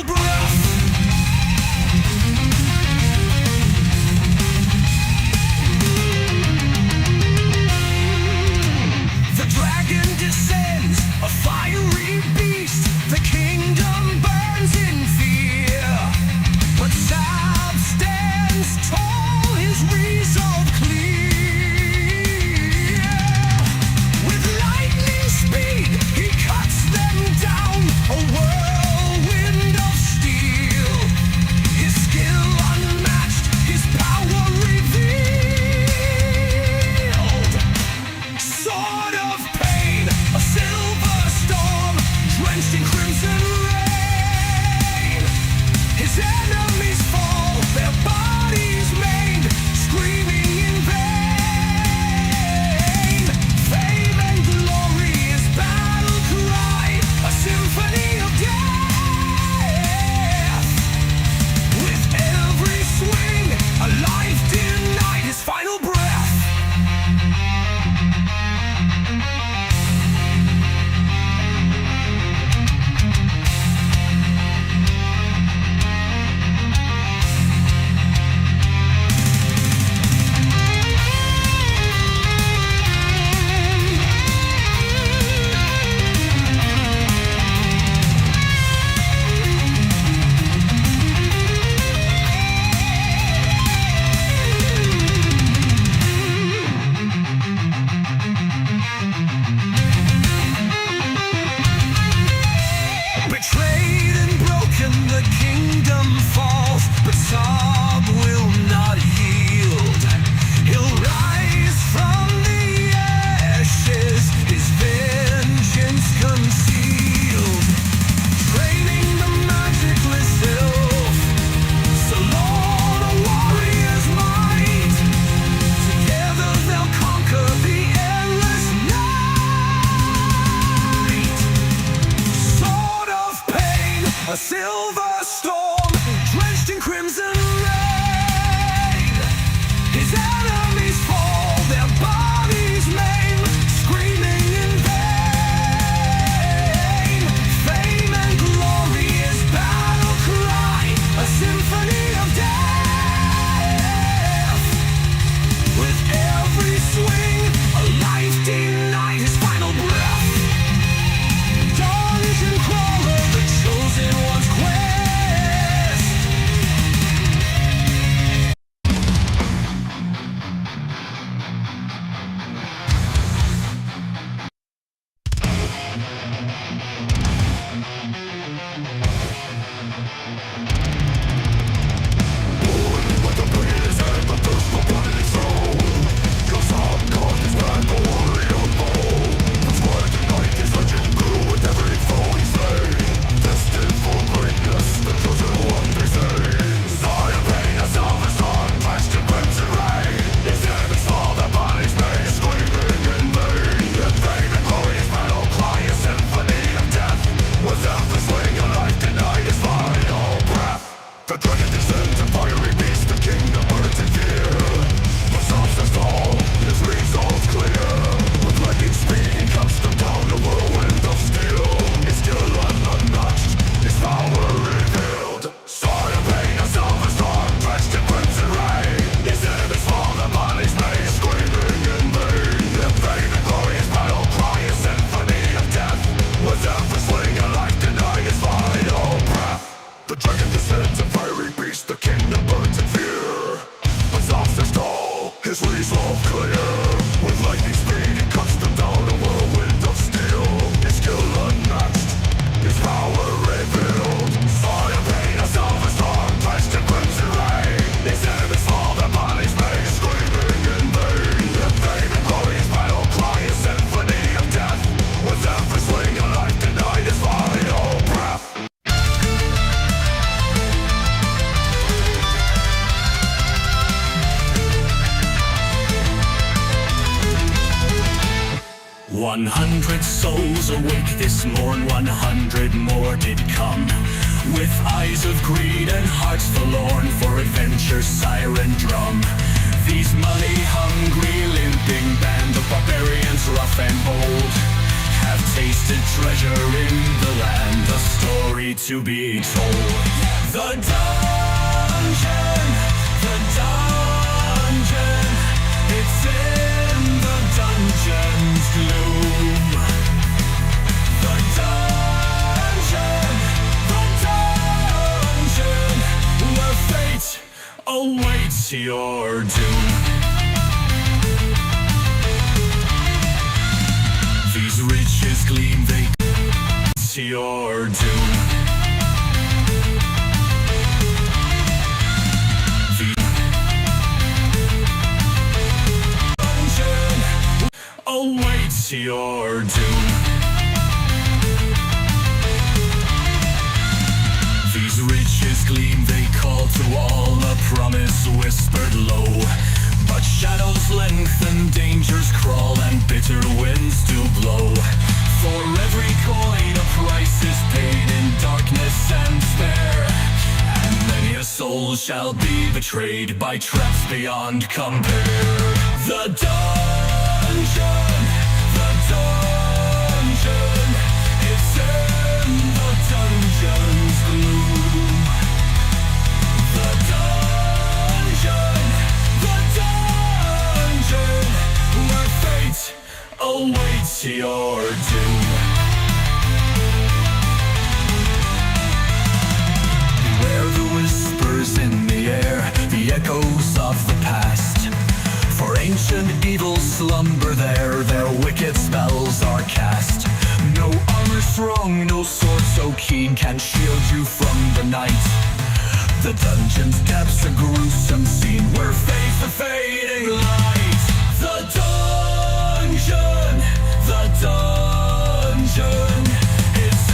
breath. The dragon descends, a fiery beast. The kingdom burns in fear, but Saab stands tall, his resolve clear. With lightning speed, he cuts them down, a whirlwind of steel. His skill unmatched, his power revealed. Sword of pain, a silver storm, drenched in crimson rain. His enemies fall, their bodies maimed, screaming in vain. Fame and glory is battle cry, a symphony of death. With every swing, a life denied, his final breath. Betrayed and broken, the kingdom falls, but Saab will not yield. He'll rise from the ashes, his vengeance concealed. Training the magicless elf, Salon a warrior's might. Together they'll conquer the endless night. Sword of pain, a silver storm, drenched in crimson rain. His enemies fall, their bodies maimed, screaming in vain. Fame and glory is battle cry, a symphony of death. With every swing, a life denied, his final breath. Dungeon crawler, the chosen one's quest. The dragon descends, a fiery beast, the kingdom burns in fear. But Saab stands tall, his resolve clear. With lightning speed, he cuts them down, a whirlwind of steel. His skill unmatched, his power revealed. Sword of pain, a silver storm, drenched in crimson rain. His enemies fall, their bodies made, screaming in vain. Their fame and glorious battle cry, a symphony of death. With every swing, a life denied, his final breath. The dragon descends, a fiery beast, the kingdom burns in fear. But Saab stands tall, his resolve clear. With lightning speed, he cuts them down, a whirlwind of steel. His skill unmatched, his power revealed. Sword of pain, a silver storm, drenched in crimson rain. His enemies fall, their bodies made, screaming in vain. Their fame and glorious battle cry, a symphony of death. With every swing, a life denied, his final breath. One 100 souls awake this morn, 100 more did come. With eyes of greed and hearts forlorn for adventure's siren drum. These money-hungry limping band of barbarians rough and bold have tasted treasure in the land, a story to be told. The dungeon, it's in the dungeon's gloom. The dungeon, where fate awaits your doom. These riches gleam, they to your doom. Awaits your doom. These riches gleam, they call to all, a promise whispered low. But shadows lengthen, dangers crawl, and bitter winds do blow. For every coin a price is paid in darkness and despair, and many a soul shall be betrayed by traps beyond compare. The dungeon, it's in the dungeon's gloom. The dungeon, where fate awaits your doom. Beware the whispers in the air, the echoes of the past. For ancient evils slumber there, their wicked spells are cast. No armor strong, no sword so keen can shield you from the night. The dungeon's depths a gruesome scene where fades the fading light. The dungeon, it's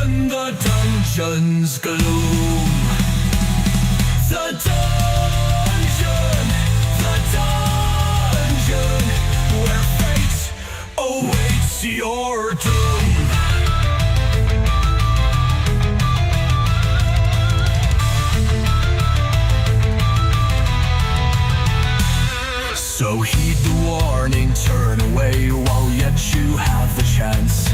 in the dungeon's gloom. The dungeon, where fate awaits your doom. So heed the warning, turn away while yet you have the chance.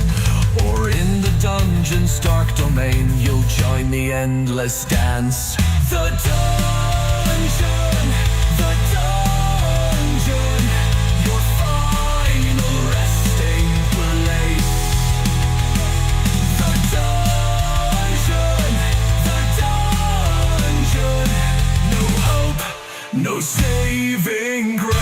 Or in the dungeon's dark domain, you'll join the endless dance. The dungeon, your final resting place. The dungeon, no hope, no saving grace.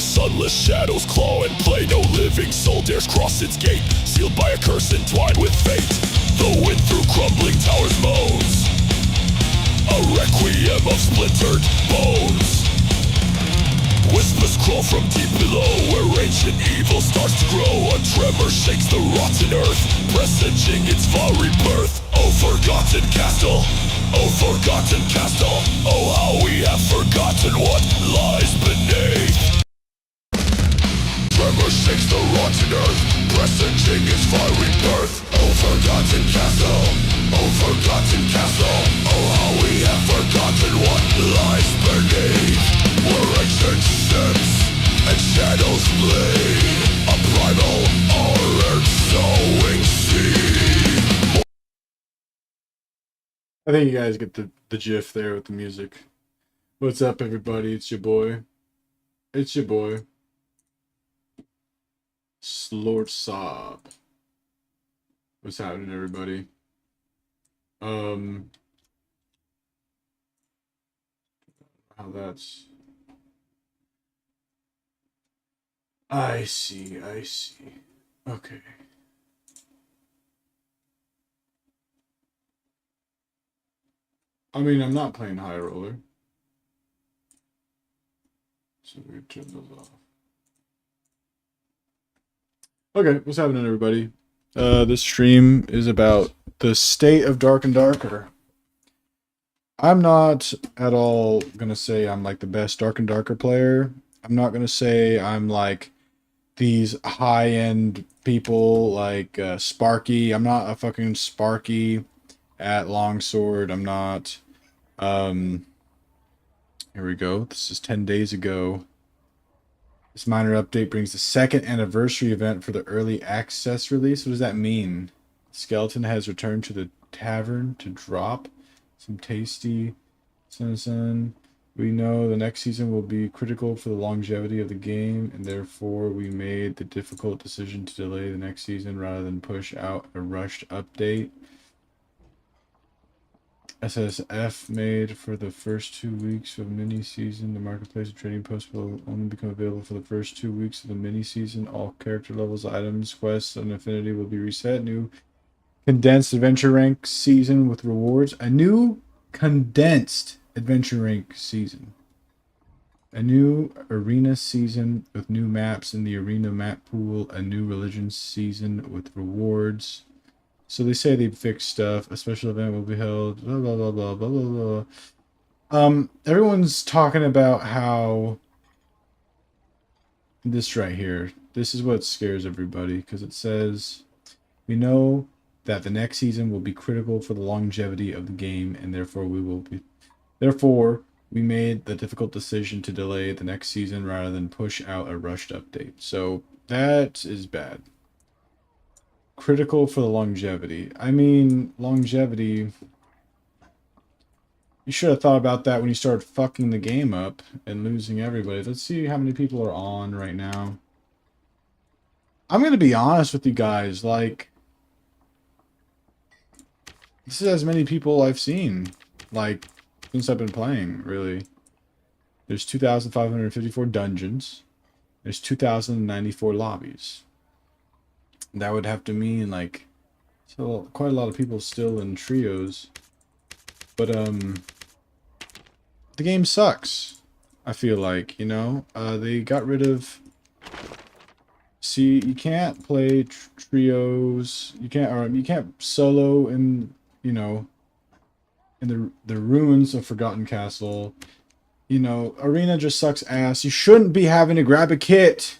Sunless shadows claw and play. No living soul dares cross its gate, sealed by a curse entwined with fate. The wind through crumbling towers moans, a requiem of splintered bones. Whispers crawl from deep below, where ancient evil starts to grow. A tremor shakes the rotten earth, presaging its vile rebirth. Oh forgotten castle, oh forgotten castle, oh how we have forgotten what lies beneath. Tremor shakes the rotten earth, presaging its vile rebirth. Oh forgotten castle, oh forgotten castle, oh how we have forgotten what lies beneath. Where ancient ships and shadows bleed, a primal horror sowing seed. I think you guys get the gif there with the music. What's up, everybody? It's your boy. It's your boy, Lord Saab. What's happening, everybody? How that's... I see. Okay. I mean, I'm not playing high roller. So we turn those off. Okay, what's happening, everybody? This stream is about the state of Dark and Darker. I'm not at all gonna say I'm like the best Dark and Darker player. I'm not gonna say I'm like these high-end people like Sparky. I'm not a fucking Sparky at Longsword. I'm not. Here we go. This is 10 days ago. This minor update brings the second anniversary event for the early access release. What does that mean? Skeleton has returned to the tavern to drop some tasty sun. We know the next season will be critical for the longevity of the game, and therefore we made the difficult decision to delay the next season rather than push out a rushed update. SSF made for the first 2 weeks of mini season. The marketplace and trading post will only become available for the first 2 weeks of the mini season. All character levels, items, quests, and affinity will be reset. New condensed adventure rank season with rewards. A new condensed adventure rank season. A new arena season with new maps in the arena map pool. A new religion season with rewards. So they say they fixed stuff. A special event will be held. Blah blah blah blah blah blah blah. Everyone's talking about how this right here. This is what scares everybody because it says we know that the next season will be critical for the longevity of the game, and therefore we made the difficult decision to delay the next season rather than push out a rushed update. So that is bad. Critical for the longevity. I mean, longevity. You should have thought about that when you started fucking the game up and losing everybody. Let's see how many people are on right now. I'm gonna be honest with you guys, like, this is as many people I've seen, like, since I've been playing, really. There's 2,554 dungeons. There's 2,094 lobbies. That would have to mean, like, so quite a lot of people still in trios. But, the game sucks, I feel like, you know? They got rid of... See, you can't play trios. You can't solo in, you know, in the ruins of Forgotten Castle. You know, arena just sucks ass. You shouldn't be having to grab a kit.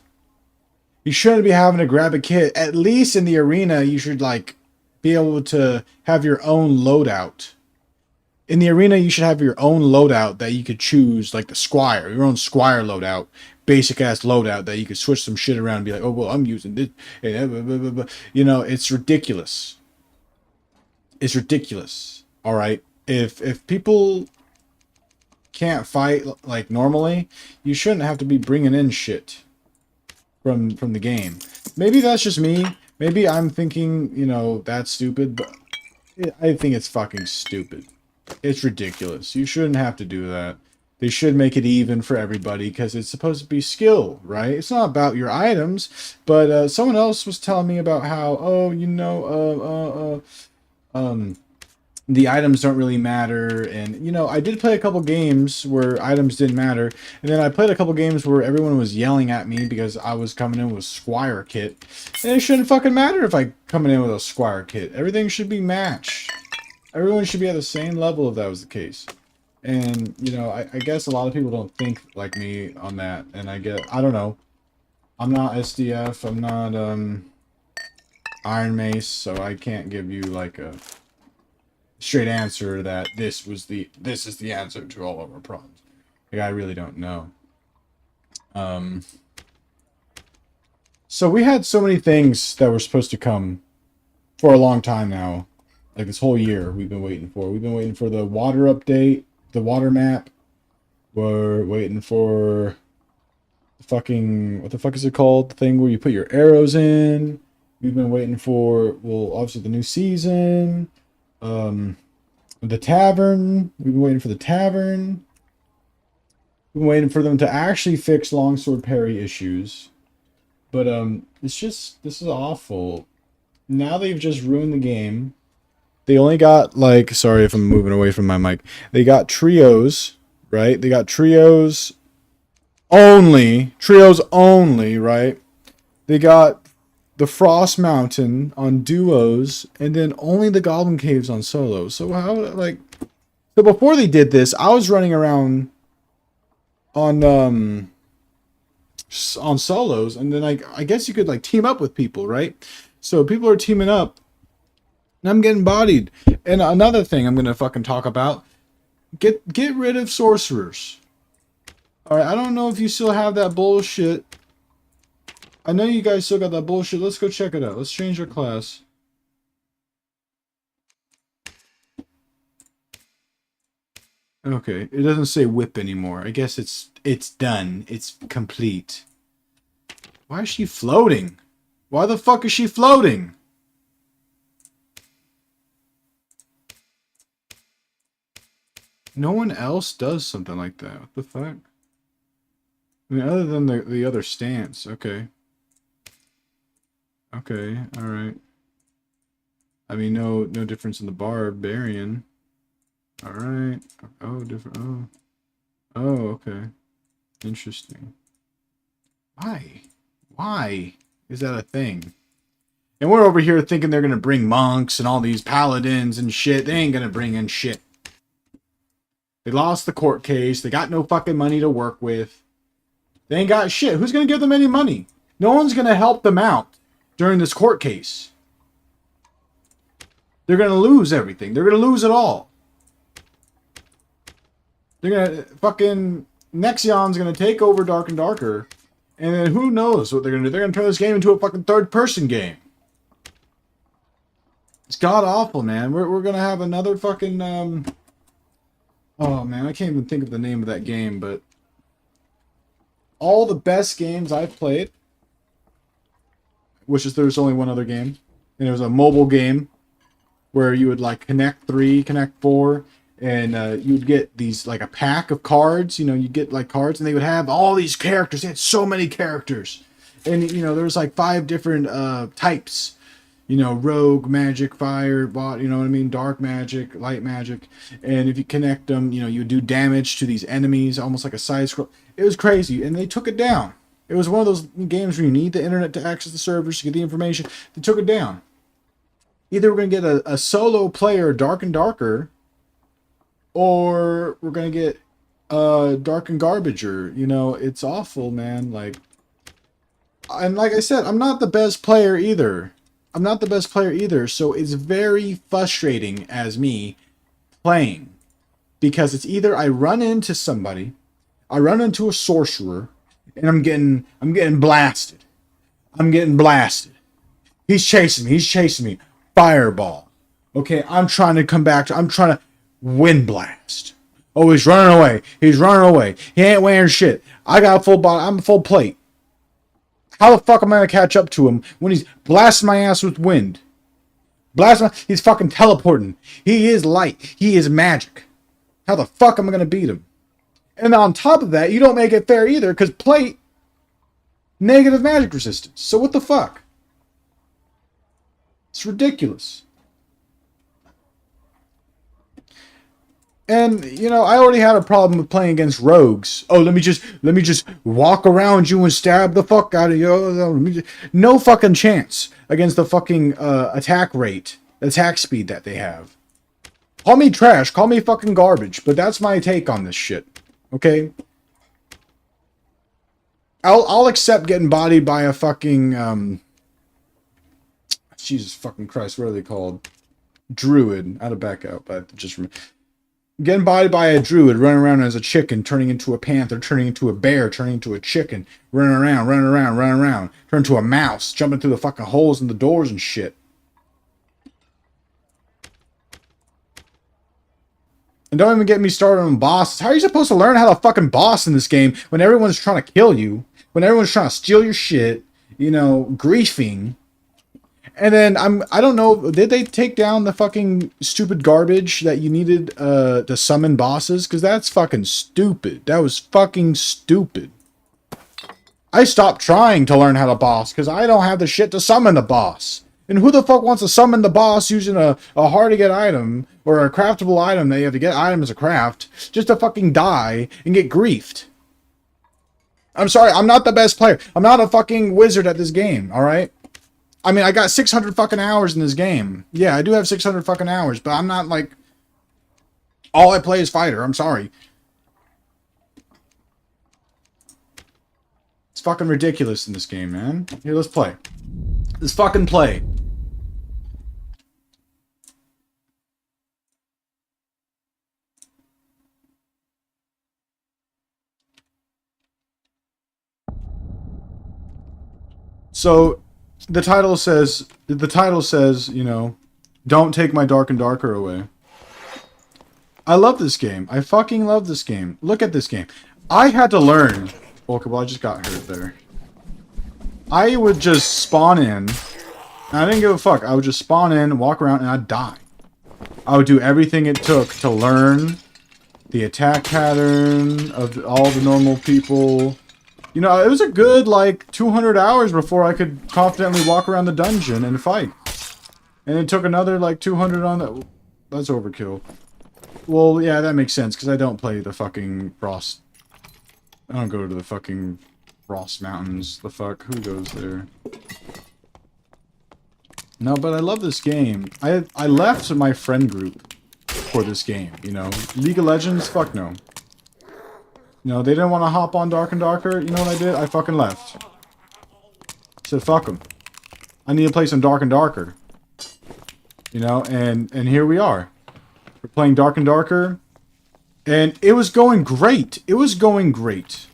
You shouldn't be having to grab a kit. At least in the arena, you should, like, be able to have your own loadout. In the arena, you should have your own loadout that you could choose, like the Squire, your own Squire loadout, basic-ass loadout that you could switch some shit around and be like, oh, well, I'm using this. You know, it's ridiculous. It's ridiculous, all right? If people can't fight, like, normally, you shouldn't have to be bringing in shit from the game. Maybe that's just me. Maybe I'm thinking, you know, that's stupid, but I think it's fucking stupid. It's ridiculous. You shouldn't have to do that. They should make it even for everybody because it's supposed to be skill, right? It's not about your items. But someone else was telling me about how, oh, you know, the items don't really matter. And, you know, I did play a couple games where items didn't matter. And then I played a couple games where everyone was yelling at me because I was coming in with Squire kit. And it shouldn't fucking matter if I coming in with a Squire kit. Everything should be matched. Everyone should be at the same level if that was the case. And, you know, I guess a lot of people don't think like me on that. And I don't know. I'm not SDF. I'm not, Iron Mace. So I can't give you, like, a straight answer that this is the answer to all of our problems. Like, I really don't know. So we had so many things that were supposed to come for a long time now. Like this whole year we've been waiting for. We've been waiting for the water update, the water map. We're waiting for the fucking, what the fuck is it called? The thing where you put your arrows in. We've been waiting for, well, obviously the new season. The tavern. We've been waiting for the tavern. We've been waiting for them to actually fix longsword parry issues. But it's just, this is awful. Now they've just ruined the game. They only got, like, sorry if I'm moving away from my mic. They got trios, right? They got trios only, right? They got the Frost Mountain on duos, and then only the Goblin Caves on solos. So how, like, so before they did this, I was running around on solos, and then I guess you could like team up with people, right? So people are teaming up, and I'm getting bodied. And another thing I'm gonna fucking talk about: get rid of sorcerers. All right, I don't know if you still have that bullshit. I know you guys still got that bullshit. Let's go check it out. Let's change our class. Okay, it doesn't say whip anymore. I guess it's done. It's complete. Why is she floating? Why the fuck is she floating? No one else does something like that. What the fuck? I mean, other than the other stance. Okay. Okay, alright. I mean, no difference in the barbarian. Alright. Oh, different. Oh. Oh, okay. Interesting. Why? Why is that a thing? And we're over here thinking they're gonna bring monks and all these paladins and shit. They ain't gonna bring in shit. They lost the court case. They got no fucking money to work with. They ain't got shit. Who's gonna give them any money? No one's gonna help them out during this court case. They're gonna lose everything. They're gonna lose it all. They're gonna fucking Nexion's gonna take over Dark and Darker, and then who knows what they're gonna do? They're gonna turn this game into a fucking third-person game. It's god awful, man. We're gonna have another fucking oh man, I can't even think of the name of that game, but all the best games I've played, which is there's only one other game, and it was a mobile game where you would like connect 3, connect 4. And you would get these, like a pack of cards, you know, you get like cards and they would have all these characters. They had so many characters. And, you know, there was like 5 different types, you know, rogue, magic, fire, bot, you know what I mean? Dark magic, light magic. And if you connect them, you know, you do damage to these enemies, almost like a side scroll. It was crazy. And they took it down. It was one of those games where you need the internet to access the servers to get the information. They took it down. Either we're going to get a solo player, Dark and Darker, or we're gonna get Dark and Garbager. You know, it's awful, man. Like, and like I said, I'm not the best player either. So it's very frustrating as me playing, because it's either I run into somebody, I run into a sorcerer, and I'm getting blasted. He's chasing me. Fireball. Okay, I'm trying to come back. I'm trying to wind blast. Oh, he's running away. He ain't wearing shit. I got a full body. I'm a full plate. How the fuck am I gonna catch up to him when he's blasting my ass with wind? He's fucking teleporting. He is light. He is magic. How the fuck am I gonna beat him? And on top of that, you don't make it fair either, because plate, negative magic resistance. So what the fuck? It's ridiculous. And, you know, I already had a problem with playing against rogues. Oh, let me just walk around you and stab the fuck out of you. No fucking chance against the fucking attack speed that they have. Call me trash, call me fucking garbage, but that's my take on this shit. Okay? I'll accept getting bodied by a fucking Jesus fucking Christ, what are they called? Druid. I had to back out, but just remember. Getting bodied by a druid, running around as a chicken, turning into a panther, turning into a bear, turning into a chicken, running around, turn into a mouse, jumping through the fucking holes in the doors and shit. And don't even get me started on bosses. How are you supposed to learn how to fucking boss in this game when everyone's trying to kill you? When everyone's trying to steal your shit, you know, griefing. And then I don't know, did they take down the fucking stupid garbage that you needed to summon bosses? Because that's fucking stupid. That was fucking stupid. I stopped trying to learn how to boss because I don't have the shit to summon the boss. And who the fuck wants to summon the boss using a hard to get item or a craftable item that you have to get items to craft just to fucking die and get griefed? I'm sorry, I'm not the best player. I'm not a fucking wizard at this game, alright? I mean, I got 600 fucking hours in this game. Yeah, I do have 600 fucking hours, but I'm not like... All I play is fighter, I'm sorry. It's fucking ridiculous in this game, man. Here, let's play. Let's fucking play. So, the title says, you know, don't take my Dark and Darker away. I love this game. I fucking love this game. Look at this game. I had to learn. Okay, well, I just got hurt there. I would just spawn in. I didn't give a fuck. I would just spawn in, walk around, and I'd die. I would do everything it took to learn the attack pattern of all the normal people. You know, it was a good, like, 200 hours before I could confidently walk around the dungeon and fight. And it took another, like, 200 on that. That's overkill. Well, yeah, that makes sense, because I don't play the fucking Frost. I don't go to the fucking Frost Mountains. The fuck? Who goes there? No, but I love this game. I left my friend group for this game, you know? League of Legends? Fuck no. You know, they didn't want to hop on Dark and Darker. You know what I did? I fucking left. Said, fuck them. I need to play some Dark and Darker. You know, and here we are. We're playing Dark and Darker. And it was going great. It was going great.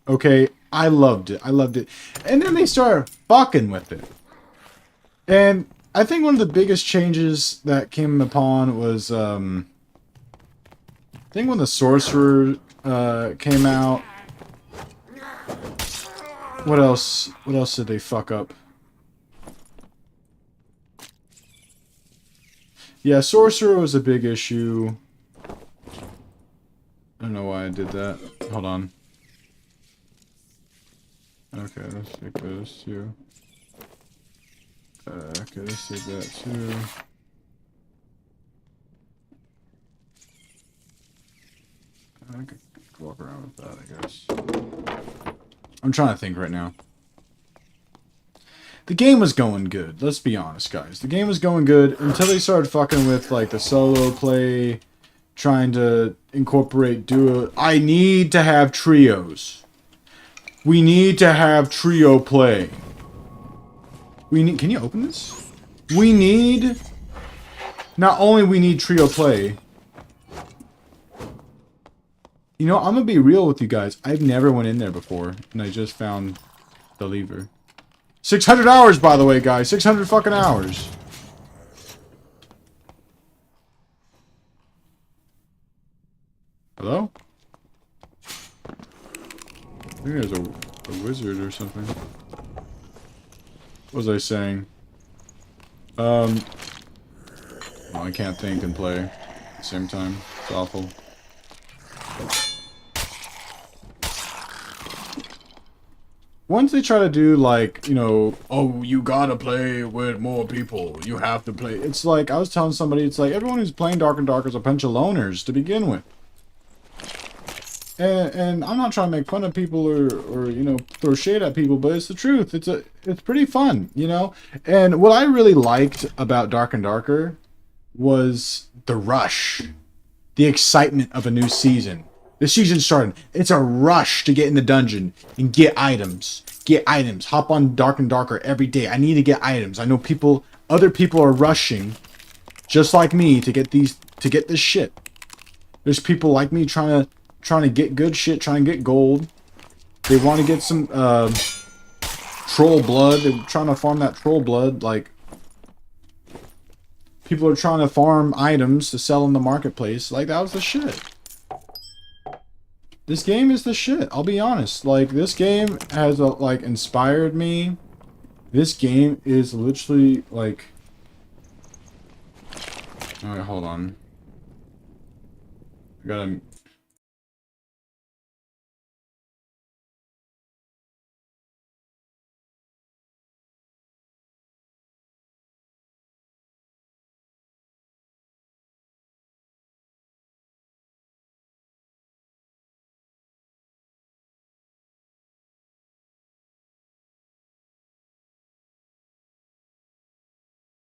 Okay, I loved it. I loved it. And then they started fucking with it. And I think one of the biggest changes that came upon was, I think when the Sorcerer came out. What else? What else did they fuck up? Yeah, Sorcerer was a big issue. I don't know why I did that. Hold on. Okay, let's take those two. Okay, let's take that too. I could walk around with that, I guess. I'm trying to think right now. The game was going good. Let's be honest, guys. The game was going good until they started fucking with, like, the solo play, trying to incorporate duo. I need to have trios. We need to have trio play. We need... Can you open this? We need... Not only we need trio play... You know, I'm gonna be real with you guys. I've never went in there before, and I just found the lever. 600 hours, by the way, guys. 600 fucking hours. Hello? I think there's a wizard or something. What was I saying? Oh, I can't think and play at the same time. It's awful. Once they try to do, like, you know, oh, you gotta play with more people. You have to play. It's like, I was telling somebody, it's like, everyone who's playing Dark and Darker is a bunch of loners to begin with. And I'm not trying to make fun of people or you know, throw shade at people, but it's the truth. It's pretty fun, you know? And what I really liked about Dark and Darker was the rush. The excitement of a new season. The season's starting. It's a rush to get in the dungeon and get items. Get items. Hop on Dark and Darker every day. I need to get items. I know other people are rushing, just like me, to get this shit. There's people like me trying to get good shit, trying to get gold. They want to get some troll blood. They're trying to farm that troll blood. Like, people are trying to farm items to sell in the marketplace. Like, that was the shit. This game is the shit. I'll be honest. Like, this game has, like, inspired me. This game is literally, like... Alright, hold on. I gotta